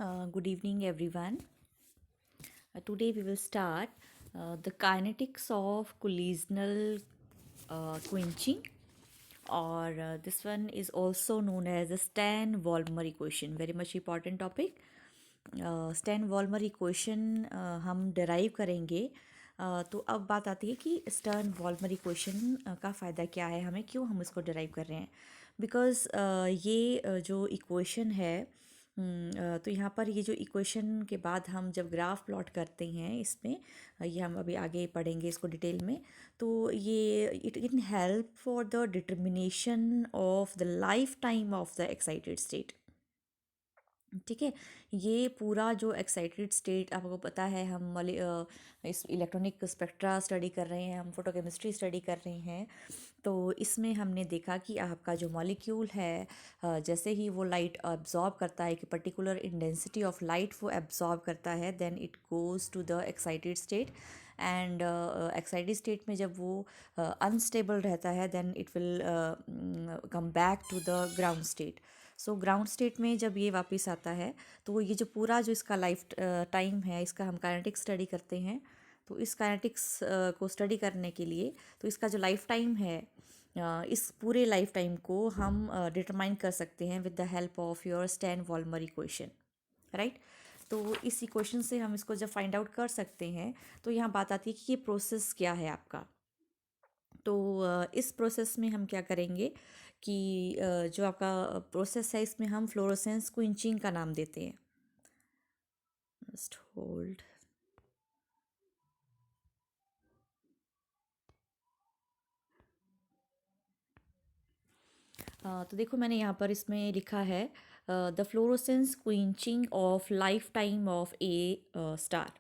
Good evening, everyone. Today we will start the kinetics of collisional quenching, or this one is also known as the Stern-Volmer equation. Very much important topic. Stern Volmer equation हम derive करेंगे। तो अब बात आती है कि stern वॉल्मर equation का फ़ायदा क्या है, हमें क्यों हम इसको डिराइव कर रहे हैं। बिकॉज़ ये जो इक्वेशन है, तो यहाँ पर ये जो इक्वेशन के बाद हम जब ग्राफ प्लॉट करते हैं इसमें, ये हम अभी आगे पढ़ेंगे इसको डिटेल में। तो ये it can help for the determination of the life time of the excited state. ठीक है, ये पूरा जो एक्साइटेड स्टेट आपको पता है, हम इस इलेक्ट्रॉनिक स्पेक्ट्रा स्टडी कर रहे हैं, हम फोटोकेमिस्ट्री स्टडी कर रहे हैं। तो इसमें हमने देखा कि आपका जो मॉलिक्यूल है, जैसे ही वो लाइट एब्जॉर्ब करता है, कि पर्टिकुलर इंटेंसिटी ऑफ लाइट वो एब्जॉर्ब करता है, then it goes to the excited state. And excited state में जब वो अनस्टेबल रहता है, then it will come back to the ground state. So ground state में जब ये वापस आता है, तो ये जो पूरा जो इसका लाइफ टाइम है, इसका हम काइनेटिक्स स्टडी करते हैं। तो इस काइनेटिक्स को स्टडी करने के लिए, तो इसका जो लाइफ टाइम है, इस पूरे लाइफ टाइम को हम डिटरमाइन कर सकते हैं with the help of your Stern Volmer equation, right. तो इस इक्वेशन से हम इसको जब फाइंड आउट कर सकते हैं, तो यहाँ बात आती है कि ये प्रोसेस क्या है आपका। तो इस प्रोसेस में हम क्या करेंगे कि जो आपका प्रोसेस है, इसमें हम फ्लोरोसेंस क्विंचिंग का नाम देते हैं। Just hold. तो देखो, मैंने यहाँ पर इसमें लिखा है the fluorescence quenching of life time of A star.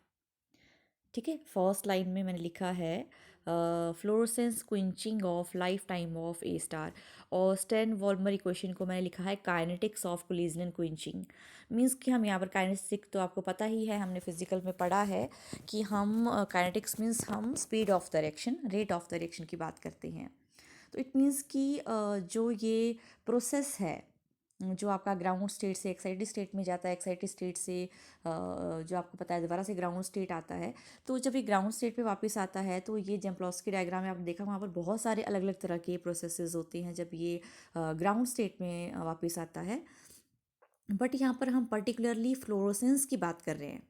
ठीक है, फर्स्ट लाइन में मैंने लिखा है fluorescence quenching of life time of A star, और स्टैन वॉल्मर इक्वेशन को मैंने लिखा है kinetics of collision quenching. Means कि हम यहाँ पर काइनेटिक्स तो आपको पता ही है, हमने फिजिकल में पढ़ा है कि हम काइनेटिक्स मीन्स हम speed of direction, rate of direction की बात करते हैं। तो इट मीन्स कि जो ये प्रोसेस है, जो आपका ग्राउंड स्टेट से एक्साइटेड स्टेट में जाता है, एक्साइटेड स्टेट से जो आपको पता है दोबारा से ग्राउंड स्टेट आता है। तो जब ये ग्राउंड स्टेट पे वापस आता है, तो ये जम्प्लोस्की डायग्राम में आपने देखा, वहाँ पर बहुत सारे अलग अलग तरह के प्रोसेसेस होते हैं जब ये ग्राउंड स्टेट में वापस आता है। बट यहाँ पर हम पर्टिकुलरली फ्लोरोसेंस की बात कर रहे हैं,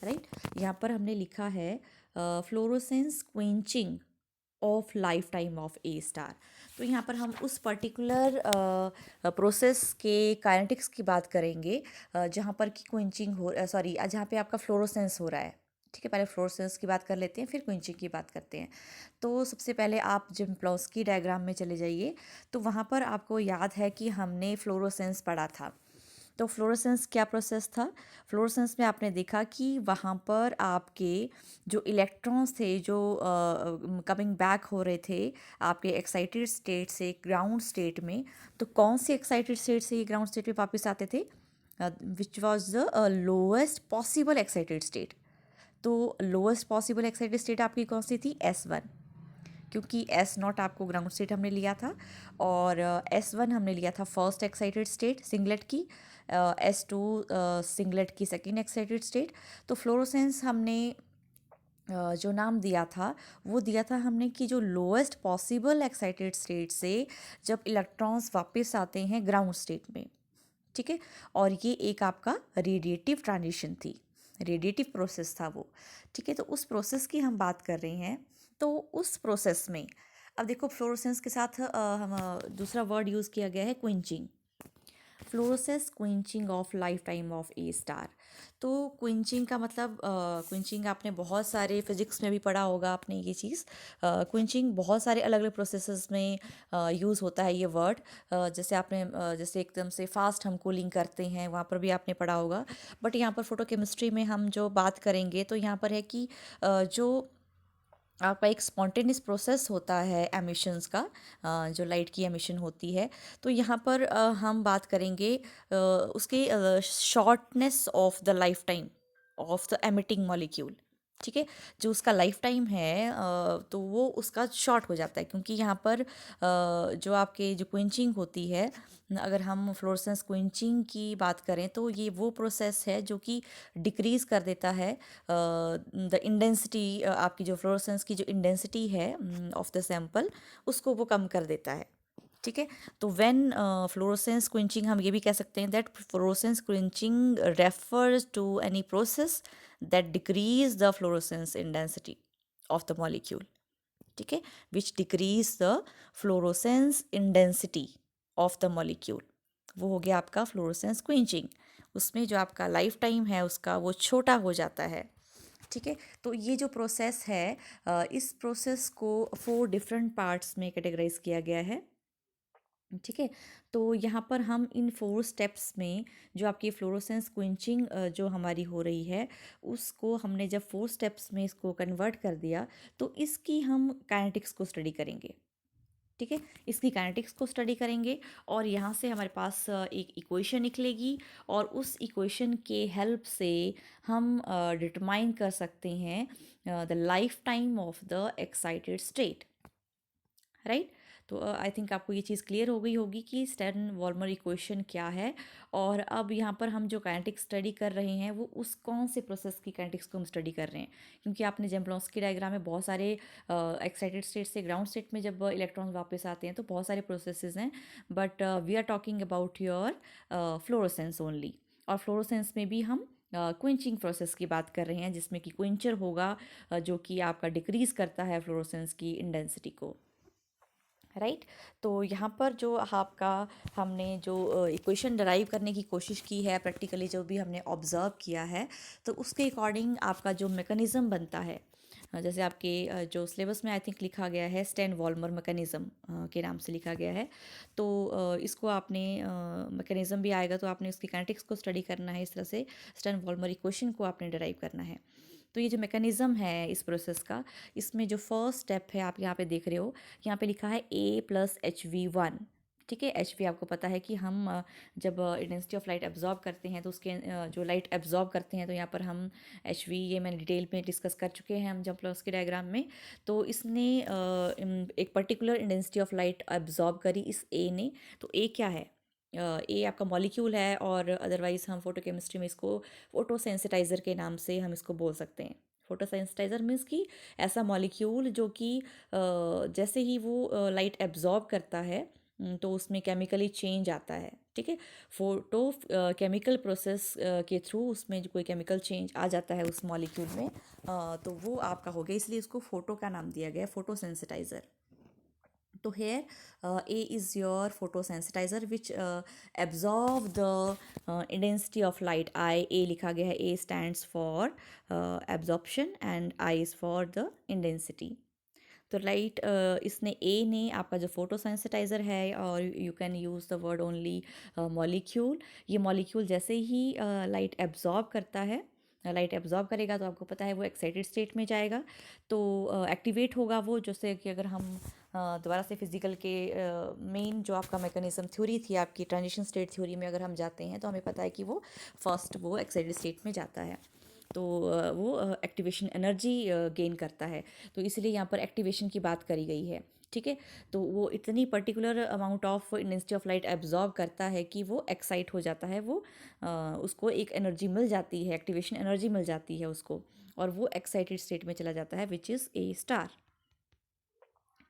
राइट। यहाँ पर हमने लिखा है fluorescence quenching of life time of A star. तो यहाँ पर हम उस पर्टिकुलर प्रोसेस के काइनेटिक्स की बात करेंगे, जहाँ पर कि क्विंचिंग हो, सॉरी, जहाँ पे आपका फ्लोरोसेंस हो रहा है। ठीक है, पहले फ्लोरोसेंस की बात कर लेते हैं, फिर क्विंचिंग की बात करते हैं। तो सबसे पहले आप जम्प्लोस्की डायग्राम में चले जाइए। तो वहाँ पर आपको याद है कि हमने फ्लोरोसेंस पढ़ा था। तो फ्लोरोसेंस क्या प्रोसेस था? फ्लोरोसेंस में आपने देखा कि वहाँ पर आपके जो इलेक्ट्रॉन्स थे, जो कमिंग बैक हो रहे थे आपके एक्साइटेड स्टेट से ग्राउंड स्टेट में, तो कौन से एक्साइटेड स्टेट से ये ग्राउंड स्टेट में वापस आते थे? Which was the lowest possible excited state. तो लोएस्ट पॉसिबल एक्साइटेड स्टेट आपकी कौन सी थी? S1, क्योंकि S0 आपको ग्राउंड स्टेट हमने लिया था, और S1 हमने लिया था फर्स्ट एक्साइटेड स्टेट सिंगलेट की, S2 सिंगलेट की सेकेंड एक्साइटेड स्टेट। तो फ्लोरोसेंस हमने जो नाम दिया था, वो दिया था हमने कि जो लोएस्ट पॉसिबल एक्साइटेड स्टेट से जब इलेक्ट्रॉन्स वापस आते हैं ग्राउंड स्टेट में। ठीक है, और ये एक आपका रेडिएटिव ट्रांजिशन थी, रेडिएटिव प्रोसेस था वो। ठीक है, तो उस प्रोसेस की हम बात कर रहे हैं। तो उस प्रोसेस में अब देखो, फ्लोरोसेंस के साथ हम दूसरा वर्ड यूज़ किया गया है, quenching. Fluorescence quenching of life time of A star. तो क्विंचिंग का मतलब, क्विंचिंग आपने बहुत सारे फिजिक्स में भी पढ़ा होगा आपने ये चीज़। क्विंचिंग बहुत सारे अलग अलग प्रोसेसेस में यूज़ होता है ये वर्ड। जैसे आपने जैसे एकदम से फास्ट हम कूलिंग करते हैं, वहाँ पर भी आपने पढ़ा होगा। बट यहाँ पर फोटोकेमिस्ट्री में हम जो बात करेंगे, तो यहाँ पर है कि जो आपका एक स्पॉन्टेनियस प्रोसेस होता है एमिशंस का, जो लाइट की एमिशन होती है। तो यहाँ पर हम बात करेंगे उसके shortness of the life time of the emitting molecule. ठीक है। जो उसका लाइफ टाइम है तो वो उसका शॉर्ट हो जाता है, क्योंकि यहाँ पर जो आपके जो क्विंचिंग होती है, अगर हम फ्लोरेसेंस क्विंचिंग की बात करें तो ये वो प्रोसेस है जो कि डिक्रीज कर देता है द इंडेंसिटी, आपकी जो फ्लोरेसेंस की जो इंडेंसिटी है ऑफ द सैंपल, उसको वो कम कर देता है। ठीक है। तो व्हेन फ्लोरोसेंस क्विंचिंग, हम ये भी कह सकते हैं that fluorescence quenching refers to any process that decrease the fluorescence intensity of the molecule. ठीक है, which decrease the fluorescence intensity of the molecule. वो हो गया आपका फ्लोरोसेंस क्विंचिंग। उसमें जो आपका लाइफ टाइम है उसका वो छोटा हो जाता है। ठीक है। तो ये जो प्रोसेस है, इस प्रोसेस को 4 डिफरेंट पार्ट्स में कैटेगराइज किया गया है। ठीक है। तो यहाँ पर हम इन 4 स्टेप्स में जो आपकी फ्लोरोसेंस क्विंचिंग जो हमारी हो रही है, उसको हमने जब 4 स्टेप्स में इसको कन्वर्ट कर दिया, तो इसकी हम काइनेटिक्स को स्टडी करेंगे। ठीक है, इसकी काइनेटिक्स को स्टडी करेंगे और यहाँ से हमारे पास एक इक्वेशन निकलेगी, और उस इक्वेशन के हेल्प से हम डिटरमाइन कर सकते हैं the life time of the excited state. Right. तो आई थिंक आपको ये चीज़ क्लियर हो गई होगी कि स्टर्न वॉल्मर इक्वेशन क्या है। और अब यहाँ पर हम जो काइनेटिक्स स्टडी कर रहे हैं वो उस कौन से प्रोसेस की काइनेटिक्स को हम स्टडी कर रहे हैं, क्योंकि आपने जेम्प्लोंस्की डायग्राम में बहुत सारे एक्साइटेड स्टेट से ग्राउंड स्टेट में जब इलेक्ट्रॉन्स वापस आते हैं तो बहुत सारे प्रोसेसेस हैं, but we are talking about your fluorescence only. और फ्लोरोसेंस में भी हम क्विंचिंग प्रोसेस की बात कर रहे हैं, जिसमें कि क्विंचर होगा जो कि आपका डिक्रीज करता है फ्लोरोसेंस की इंटेंसिटी को। राइट। तो यहाँ पर जो आपका हमने जो इक्वेशन डराइव करने की कोशिश की है, प्रैक्टिकली जो भी हमने ऑब्ज़र्व किया है, तो उसके अकॉर्डिंग आपका जो मैकेनिज़्म बनता है, जैसे आपके जो सिलेबस में आई थिंक लिखा गया है स्टैन वॉल्मर मैकेनिज़्म के नाम से लिखा गया है। तो इसको आपने मैकेनिज़्म भी आएगा तो आपने उसकी काइनेटिक्स को स्टडी करना है, इस तरह से स्टैन वॉल्मर इक्वेशन को आपने डराइव करना है। तो ये जो मैकेनिज़्म है इस प्रोसेस का, इसमें जो फर्स्ट स्टेप है आप यहाँ पे देख रहे हो, यहाँ पे लिखा है A+HV1। ठीक है। एच वी आपको पता है कि हम जब इंटेंसिटी ऑफ लाइट एब्जॉर्ब करते हैं तो उसके जो लाइट एब्जॉर्ब करते हैं, तो यहाँ पर हम एच वी, ये मैंने डिटेल में डिस्कस कर चुके हैं हम जम्प्लोस्की डायग्राम में। तो इसने एक particular intensity of light absorb करी इस ए ने। तो ए क्या है? ए आपका मॉलिक्यूल है, और अदरवाइज़ हम फोटोकेमिस्ट्री में इसको फोटोसेंसिटाइज़र के नाम से हम इसको बोल सकते हैं। फोटोसेंसिटाइज़र मीन्स कि ऐसा मॉलिक्यूल जो कि जैसे ही वो लाइट एब्जॉर्ब करता है तो उसमें केमिकली चेंज आता है। ठीक है। फोटो केमिकल प्रोसेस के थ्रू उसमें जो कोई केमिकल चेंज आ जाता है उस मॉलिक्यूल में, तो वो आपका हो गया, इसलिए इसको फोटो का नाम दिया गया, फोटोसेंसिटाइज़र। तो hair A is your photosensitizer which absorb the intensity of light. I A लिखा गया है, A stands for absorption and I is for the intensity. तो लाइट इसने ए ने आपका जो फोटोसेंसिटाइज़र है, और you can use the word only molecule, ये मॉलिक्यूल जैसे ही लाइट एब्जॉर्ब करता है, लाइट एब्जॉर्ब करेगा तो आपको पता है वो एक्साइटेड स्टेट में जाएगा, तो एक्टिवेट होगा वो, जैसे कि अगर हम दोबारा से फिजिकल के मेन जो आपका मैकेनिज्म थ्योरी थी आपकी ट्रांजिशन स्टेट थ्योरी में अगर हम जाते हैं तो हमें पता है कि वो फर्स्ट वो एक्साइटेड स्टेट में जाता है, तो वो एक्टिवेशन एनर्जी गेन करता है। तो इसीलिए यहाँ पर एक्टिवेशन की बात करी गई है। ठीक है। तो वो इतनी particular amount of intensity of light absorb करता है कि वो एक्साइट हो जाता है, वो उसको एक एनर्जी मिल जाती है, एक्टिवेशन एनर्जी मिल जाती है उसको, और वो एक्साइटेड स्टेट में चला जाता है विच इज़ ए स्टार।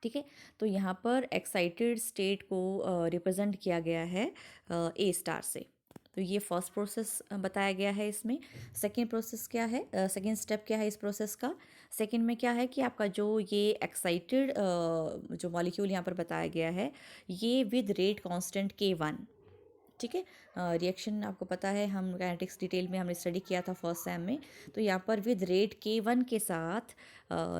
ठीक है। तो यहाँ पर एक्साइटेड स्टेट को रिप्रेजेंट किया गया है ए स्टार से। तो ये फर्स्ट प्रोसेस बताया गया है इसमें। सेकेंड प्रोसेस क्या है, सेकेंड स्टेप क्या है इस प्रोसेस का? सेकेंड में क्या है कि आपका जो ये एक्साइटेड जो मॉलिक्यूल यहाँ पर बताया गया है, ये विद रेट कांस्टेंट K1। ठीक है। रिएक्शन आपको पता है, हम काइनेटिक्स डिटेल में हमने स्टडी किया था फर्स्ट सेम में। तो यहाँ पर विद रेट K1 के साथ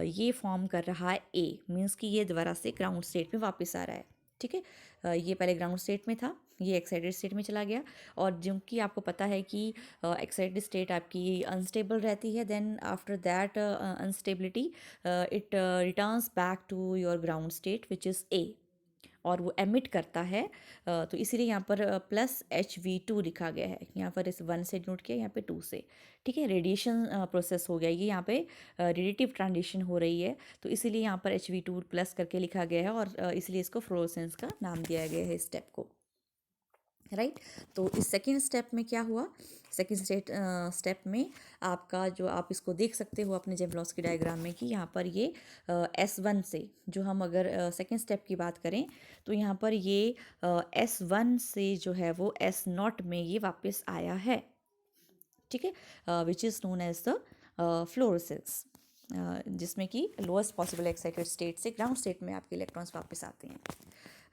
ये फॉर्म कर रहा है ए, मीन्स कि ये दोबारा से ग्राउंड स्टेट में वापस आ रहा है। ठीक है। ये पहले ग्राउंड स्टेट में था, ये एक्साइटेड स्टेट में चला गया, और क्योंकि आपको पता है कि एक्साइटेड स्टेट आपकी अनस्टेबल रहती है, then after that unstability it returns back to your ground state which is A. और वो एमिट करता है, तो इसीलिए यहाँ पर प्लस Hv2 लिखा गया है। यहाँ पर इस 1 से नोट किया, यहाँ पे 2 से। ठीक है, रेडिएशन प्रोसेस हो गया ये, यहाँ पे रेडिएटिव ट्रांजिशन हो रही है, तो इसीलिए यहाँ पर Hv2 प्लस करके लिखा गया है, और इसलिए इसको फ्लोरोसेंस का नाम दिया गया है इस स्टेप को। राइट तो इस सेकेंड स्टेप में क्या हुआ, सेकेंड स्टेप में आपका जो, आप इसको देख सकते हो अपने जेवलॉस्की डायग्राम में कि यहाँ पर ये S1 से, जो हम अगर सेकेंड स्टेप की बात करें तो यहाँ पर ये S1 से जो है वो S0 में ये वापस आया है। ठीक है, which is known as the fluorescence, जिसमें कि लोएस्ट पॉसिबल एक्साइटेड स्टेट से ग्राउंड स्टेट में आपके इलेक्ट्रॉन्स वापस आते हैं।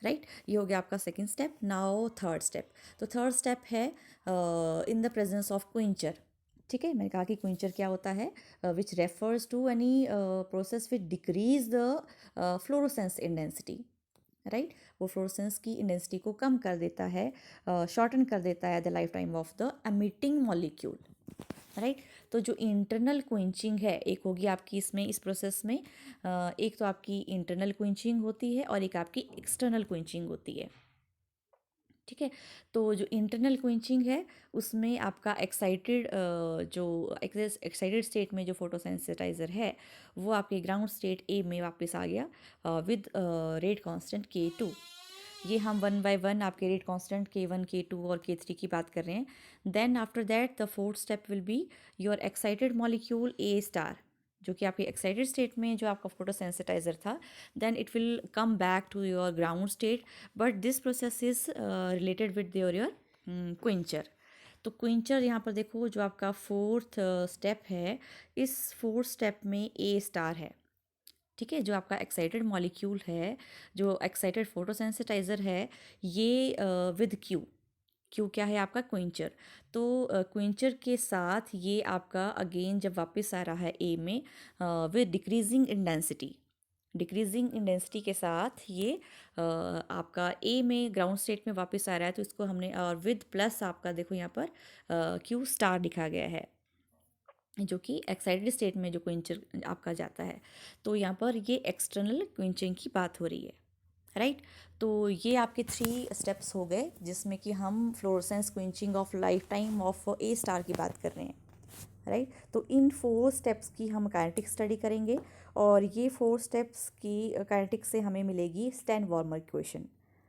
राइट ये हो गया आपका second step. Now third step, तो थर्ड स्टेप है in the presence of quencher. ठीक है, मैंने कहा कि क्विंचर क्या होता है, which refers to any process which decrease the fluorescence intensity. Right वो फ्लोरोसेंस की इंटेंसिटी को कम कर देता है, शॉर्टन कर देता है the life time of the emitting molecule. Right तो जो इंटरनल क्विंचिंग है, एक होगी आपकी इसमें इस प्रोसेस में, एक तो आपकी इंटरनल क्विंचिंग होती है और एक आपकी एक्सटर्नल क्विंचिंग होती है। ठीक है, तो जो इंटरनल क्विंचिंग है उसमें आपका एक्साइटेड जो एक्साइटेड स्टेट में जो फोटोसेंसिटाइजर है वो आपके ग्राउंड स्टेट ए में वापस आ गया विद रेट कांस्टेंट K2। ये हम 1 बाय 1 आपके रेट कांस्टेंट K1 K2 और K3 की बात कर रहे हैं। Then after that the fourth step will be your excited molecule A star, जो कि आपके एक्साइटेड स्टेट में जो आपका फोटोसेंसिटाइजर था, then it will come back to your ground state, but this process is related with your quencher. तो quencher यहाँ पर देखो, जो आपका फोर्थ स्टेप है, इस फोर्थ स्टेप में A स्टार है। ठीक है, जो आपका एक्साइटेड मॉलिक्यूल है, जो एक्साइटेड फोटोसेंसिटाइजर है, ये विद क्यू क्या है आपका क्विंचर। तो क्विंचर के साथ ये आपका अगेन जब वापस आ रहा है ए में विद डिक्रीजिंग इंटेंसिटी के साथ ये आपका ए में ग्राउंड स्टेट में वापस आ रहा है, तो इसको हमने और विद प्लस आपका देखो यहाँ पर क्यू स्टार लिखा गया है, जो कि एक्साइटेड स्टेट में जो क्विंचर आपका जाता है। तो यहाँ पर ये एक्सटर्नल क्विंचिंग की बात हो रही है। राइट तो ये आपके 3 स्टेप्स हो गए, जिसमें कि हम fluorescence quenching of life time of A star की बात कर रहे हैं। राइट तो इन 4 स्टेप्स की हम काइनेटिक स्टडी करेंगे, और ये 4 स्टेप्स की काइनेटिक से हमें मिलेगी स्टैन वार्मर इक्वेशन।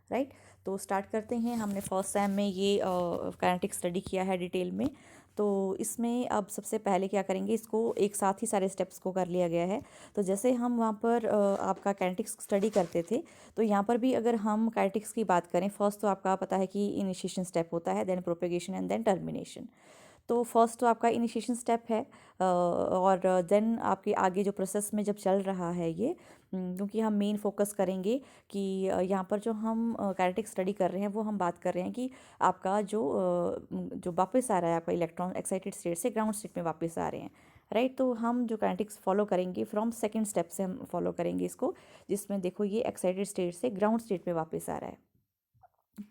राइट तो स्टार्ट करते हैं। हमने फर्स्ट सेम में ये काइनेटिक स्टडी किया है डिटेल में, तो इसमें अब सबसे पहले क्या करेंगे, इसको एक साथ ही सारे स्टेप्स को कर लिया गया है। तो जैसे हम वहाँ पर आपका काइनेटिक्स स्टडी करते थे, तो यहाँ पर भी अगर हम काइनेटिक्स की बात करें, फर्स्ट तो आपका पता है कि इनिशिएशन स्टेप होता है, then propagation and then termination. तो फर्स्ट तो आपका इनिशिएशन स्टेप है, और देन आपके आगे जो प्रोसेस में जब चल रहा है ये, क्योंकि हम मेन फोकस करेंगे कि यहाँ पर जो हम काइनेटिक स्टडी कर रहे हैं वो हम बात कर रहे हैं कि आपका जो वापस आ रहा है आपका इलेक्ट्रॉन एक्साइटेड स्टेट से ग्राउंड स्टेट में वापस आ रहे हैं। राइट तो हम जो काइनेटिक्स फॉलो करेंगे फ्रॉम सेकेंड स्टेप से हम फॉलो करेंगे इसको, जिसमें देखो ये एक्साइटेड स्टेट से ग्राउंड स्टेट में वापस आ रहा है।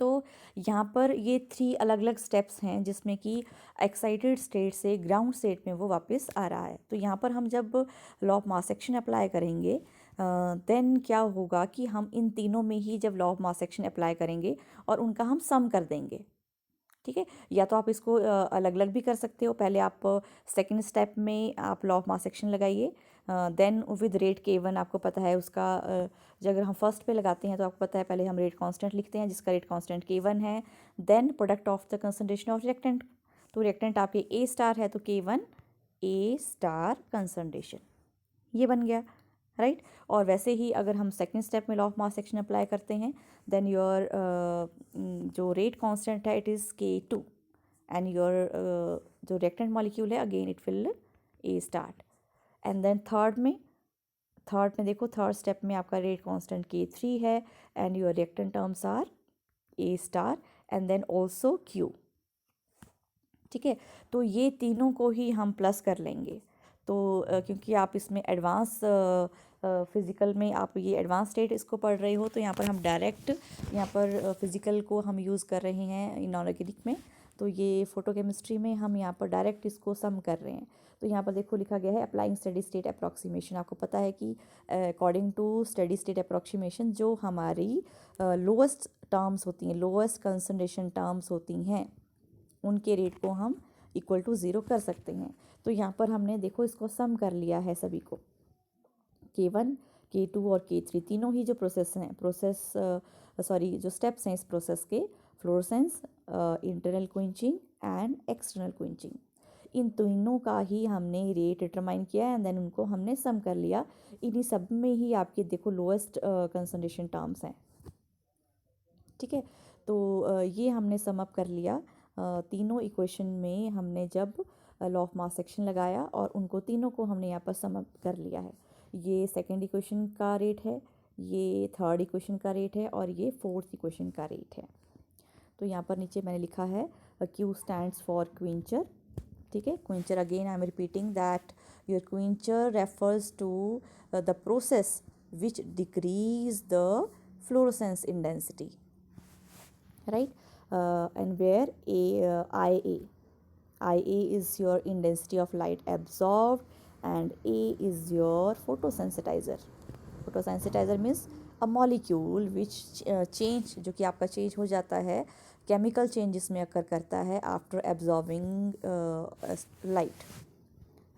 तो यहाँ पर ये 3 अलग अलग स्टेप्स हैं, जिसमें कि एक्साइटेड स्टेट से ग्राउंड स्टेट में वो वापस आ रहा है। तो यहाँ पर हम जब law of mass action apply करेंगे, देन क्या होगा कि हम इन तीनों में ही जब law of mass action apply करेंगे और उनका हम सम कर देंगे। ठीक है, या तो आप इसको अलग अलग भी कर सकते हो। पहले आप सेकंड स्टेप में आप लॉ ऑफ मास एक्शन लगाइए, देन विद रेट K1 आपको पता है उसका, जब अगर हम फर्स्ट पे लगाते हैं तो आपको पता है पहले हम रेट कांस्टेंट लिखते हैं जिसका रेट कांस्टेंट K1 है, then product of the concentration of reactant. तो रिएक्टेंट आपके A स्टार है, तो K1 A स्टार कंसंट्रेशन, ये बन गया। राइट और वैसे ही अगर हम सेकंड स्टेप में law of mass action apply करते हैं, देन योर जो रेट कांस्टेंट है it is K2, and your जो रिएक्टेंट मॉलिक्यूल है again it will A start. And then third में देखो, थर्ड स्टेप में आपका रेट कांस्टेंट K3 है, and your reactant terms are A star and then also Q। ठीक है, तो ये तीनों को ही हम प्लस कर लेंगे। तो क्योंकि आप इसमें एडवांस फिज़िकल में आप ये एडवांस स्टेट इसको पढ़ रहे हो, तो यहाँ पर हम डायरेक्ट यहाँ पर फिज़िकल को हम यूज़ कर रहे हैं इनऑर्गेनिक में। तो ये फोटोकेमिस्ट्री में हम यहाँ पर डायरेक्ट इसको सम कर रहे हैं। तो यहाँ पर देखो लिखा गया है अप्लाइंग स्टेडी स्टेट अप्रॉक्सीमेशन। आपको पता है कि according to steady state approximation जो हमारी लोएस्ट टर्म्स होती हैं, लोएस्ट कंसंट्रेशन टर्म्स होती हैं, उनके रेट को हम इक्वल टू ज़ीरो कर सकते हैं। तो यहाँ पर हमने देखो इसको सम कर लिया है सभी को, K1, K2 और K3 तीनों ही जो जो स्टेप्स हैं इस प्रोसेस के, fluorescence, internal quenching and external quenching, इन तीनों का ही हमने रेट डिटरमाइन किया एंड देन उनको हमने सम कर लिया। इन्हीं सब में ही आपके देखो लोएस्ट कंसंट्रेशन टर्म्स हैं, ठीक है। तो ये हमने सम अप कर लिया। तीनों इक्वेशन में हमने जब लॉ ऑफ मास सेक्शन लगाया और उनको तीनों को हमने यहाँ पर सम अप कर लिया है। ये सेकंड इक्वेशन का रेट है, ये थर्ड इक्वेशन का रेट है और ये फोर्थ इक्वेशन का रेट है। तो यहाँ पर नीचे मैंने लिखा है Q स्टैंड्स फॉर क्विंचर, ठीक है। Quencher again I am repeating that your quencher refers to the process which decrease the fluorescence intensity, right? And where IA is your intensity of light absorbed and A is your photosensitizer. Photosensitizer means a molecule which change, जो कि आपका change हो जाता है, chemical change इसमें अकर करता है after absorbing light,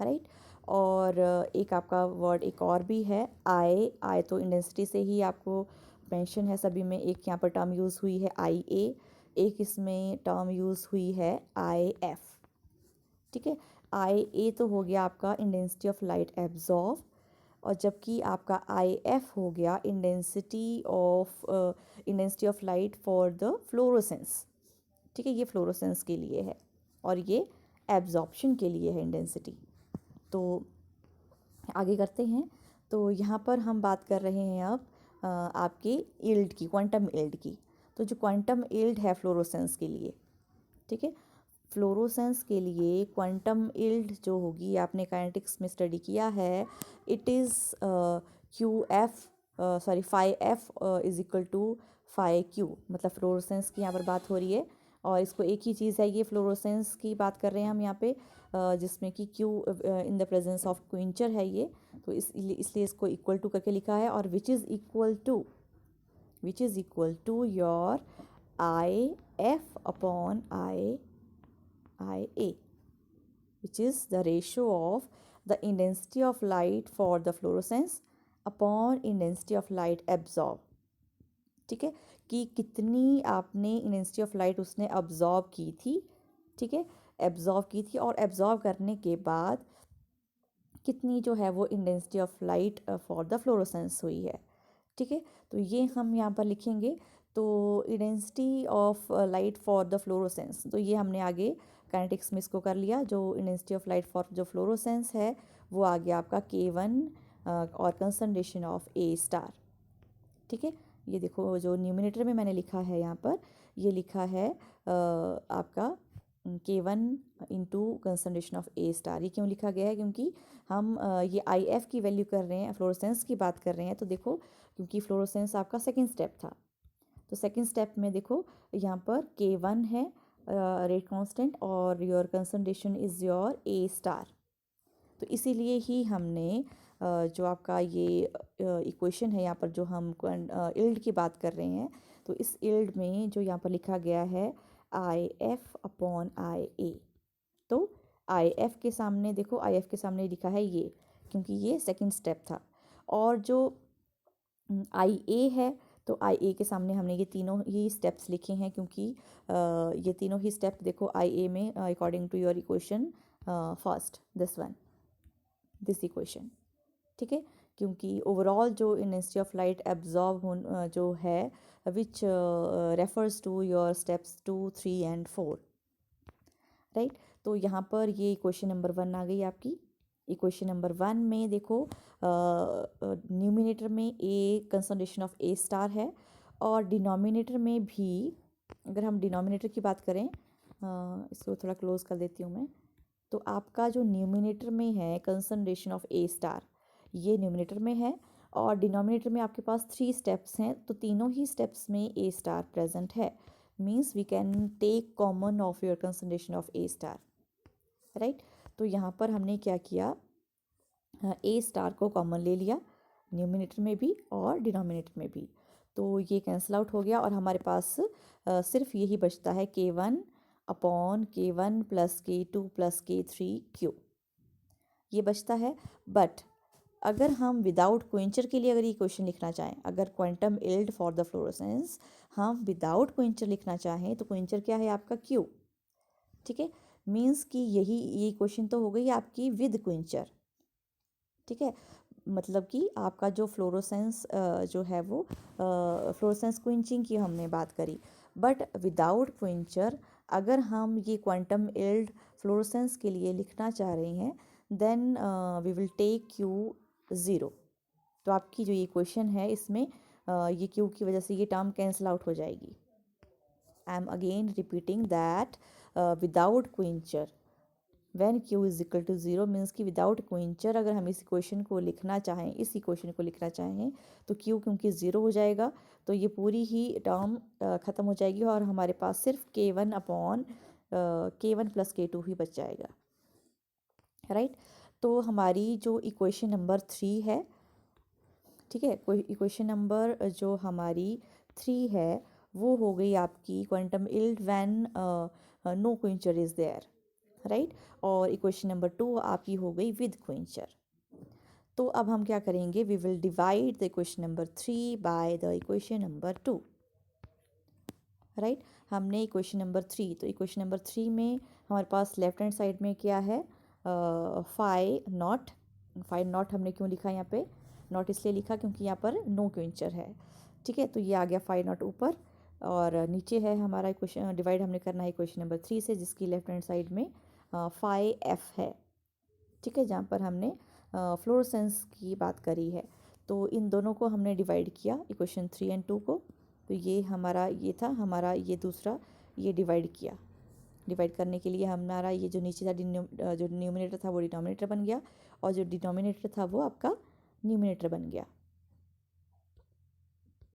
right. और एक आपका वर्ड एक और भी है आई तो इंटेंसिटी से ही आपको मेंशन है सभी में। एक यहाँ पर टर्म यूज़ हुई है IA, एक इसमें टर्म यूज़ हुई है IF, ठीक है। IA तो हो गया आपका इंटेंसिटी ऑफ लाइट एब्जॉर्ब, और जबकि आपका IF हो गया intensity of light for the fluorescence, ठीक है। ये फ्लोरोसेंस के लिए है और ये एब्जॉर्प्शन के लिए है इंटेंसिटी। तो आगे करते हैं। तो यहाँ पर हम बात कर रहे हैं अब आपके यील्ड की, क्वांटम यील्ड की। तो जो क्वांटम यील्ड है फ्लोरोसेंस के लिए, ठीक है, फ्लोरोसेंस के लिए क्वांटम यील्ड जो होगी, आपने काइनेटिक्स में स्टडी किया है, it is phi F is equal to phi Q, मतलब फ्लोरोसेंस की यहाँ पर बात हो रही है और इसको एक ही चीज़ है, ये फ्लोरोसेंस की बात कर रहे हैं हम यहाँ पे, जिसमें कि Q in the presence of quencher है ये, तो इसलिए इसको इक्वल टू करके लिखा है, और which is equal to your IF upon IA, which is the ratio of the intensity of light for the fluorescence upon intensity of light absorbed, ठीक है, कि कितनी आपने इंटेंसिटी ऑफ लाइट उसने अब्जॉर्ब की थी, ठीक है, एब्जॉर्ब की थी, और एब्जॉर्ब करने के बाद कितनी जो है वो intensity of light for the fluorescence हुई है, ठीक है। तो ये हम यहाँ पर लिखेंगे। तो intensity of light for the fluorescence, तो ये हमने आगे काइनेटिक्स में इसको कर लिया। जो इंटेंसिटी ऑफ लाइट फॉर जो फ्लोरोसेंस है वो आ गया आपका K1 और कंसंट्रेशन ऑफ A स्टार, ठीक है। ये देखो जो न्यूमिनेटर में मैंने लिखा है यहाँ पर, ये लिखा है आपका K1 into concentration of A star. ये क्यों लिखा गया है? क्योंकि हम ये IF की वैल्यू कर रहे हैं, फ्लोरोसेंस की बात कर रहे हैं। तो देखो, क्योंकि फ्लोरोसेंस आपका सेकंड स्टेप था, तो सेकंड स्टेप में देखो यहाँ पर K1 है रेट कांस्टेंट और your concentration is your A star. तो इसीलिए ही हमने जो आपका ये इक्वेशन है यहाँ पर, जो हम यील्ड की बात कर रहे हैं, तो इस यील्ड में जो यहाँ पर लिखा गया है IF अपॉन IA, तो IF के सामने देखो, IF के सामने लिखा है ये, क्योंकि ये सेकंड स्टेप था। और जो IA है, तो IA के सामने हमने ये तीनों ही स्टेप्स लिखे हैं, क्योंकि ये तीनों ही स्टेप देखो IA में according to your equation first this equation, ठीक है। क्योंकि ओवरऑल जो इंटेंसिटी ऑफ लाइट एब्जॉर्ब जो है, which refers to your steps 2, 3 and 4, right. तो यहाँ पर ये इक्वेशन नंबर 1 आ गई आपकी। इक्वेशन नंबर 1 में देखो न्यूमिनेटर में A concentration of A star है, और डिनोमिनेटर में भी, अगर हम डिनोमिनेटर की बात करें, इसको थोड़ा क्लोज कर देती हूँ मैं, तो आपका जो न्यूमिनेटर में है कंसंट्रेशन ऑफ A स्टार, ये न्यूमिनेटर में है, और डिनोमिनेटर में आपके पास 3 स्टेप्स हैं, तो तीनों ही स्टेप्स में A स्टार प्रेजेंट है। Means we can take common of your concentration of A star, right. तो यहाँ पर हमने क्या किया, ए स्टार को कॉमन ले लिया न्यूमिनेटर में भी और डिनोमिनेटर में भी, तो ये कैंसिल आउट हो गया और हमारे पास सिर्फ यही बचता है K1 upon K1 plus K2 plus K3 Q, ये बचता है। बट अगर हम विदाउट क्वेंचर के लिए अगर ये क्वेश्चन लिखना चाहें, अगर quantum yield for the fluorescence हम विदाउट क्वेंचर लिखना चाहें तो क्वेंचर क्या है आपका Q, ठीक है। मीन्स कि ये क्वेश्चन तो हो गई आपकी विद क्वेंचर, ठीक है। मतलब कि आपका जो फ्लोरोसेंस जो है वो फ्लोरोसेंस क्विंचिंग की हमने बात करी, बट विदाउट क्विंचर अगर हम ये क्वांटम इल्ड फ्लोरोसेंस के लिए लिखना चाह रहे हैं then we will take Q 0। तो आपकी जो ये क्वेश्चन है इसमें ये Q की वजह से ये टर्म कैंसिल आउट हो जाएगी। I am again repeating that without quencher when Q is equal to 0 means कि विदाउट क्विंचर अगर हम इस इक्वेशन को लिखना चाहें, इस इक्वेशन को लिखना चाहें तो Q क्योंकि 0 हो जाएगा तो ये पूरी ही टर्म ख़त्म हो जाएगी और हमारे पास सिर्फ K1 upon K1 plus K2 ही बच जाएगा, राइट। तो हमारी जो इक्वेशन नंबर 3 है, ठीक है, कोई इक्वेशन नंबर जो हमारी 3 है वो हो गई आपकी quantum yield when no quencher is there, right. और इक्वेशन नंबर 2 आपकी हो गई विद क्वेंचर। तो अब हम क्या करेंगे, we will divide the equation number 3 by the equation number 2, right. हमने इक्वेशन नंबर 3, तो इक्वेशन नंबर 3 में हमारे पास लेफ्ट हैंड साइड में क्या है, फाइव नॉट हमने क्यों लिखा यहाँ पे, नॉट इसलिए लिखा क्योंकि यहाँ पर नो क्वेंचर है, ठीक है। तो ये आ गया फाइव नॉट ऊपर और नीचे है हमारा इक्वेशन, डिवाइड हमने करना है इक्वेशन नंबर 3 से जिसकी लेफ्ट हैंड साइड में 5F है, ठीक है, जहाँ पर हमने फ्लोरोसेंस की बात करी है। तो इन दोनों को हमने डिवाइड किया इक्वेशन 3 एंड 2 को, तो ये हमारा ये था हमारा ये दूसरा, ये डिवाइड किया। डिवाइड करने के लिए हमारा ये जो नीचे था जो न्यूमिनेटर था वो डिनोमिनेटर बन गया और जो डिनोमिनेटर था वो आपका न्यूमिनेटर बन गया।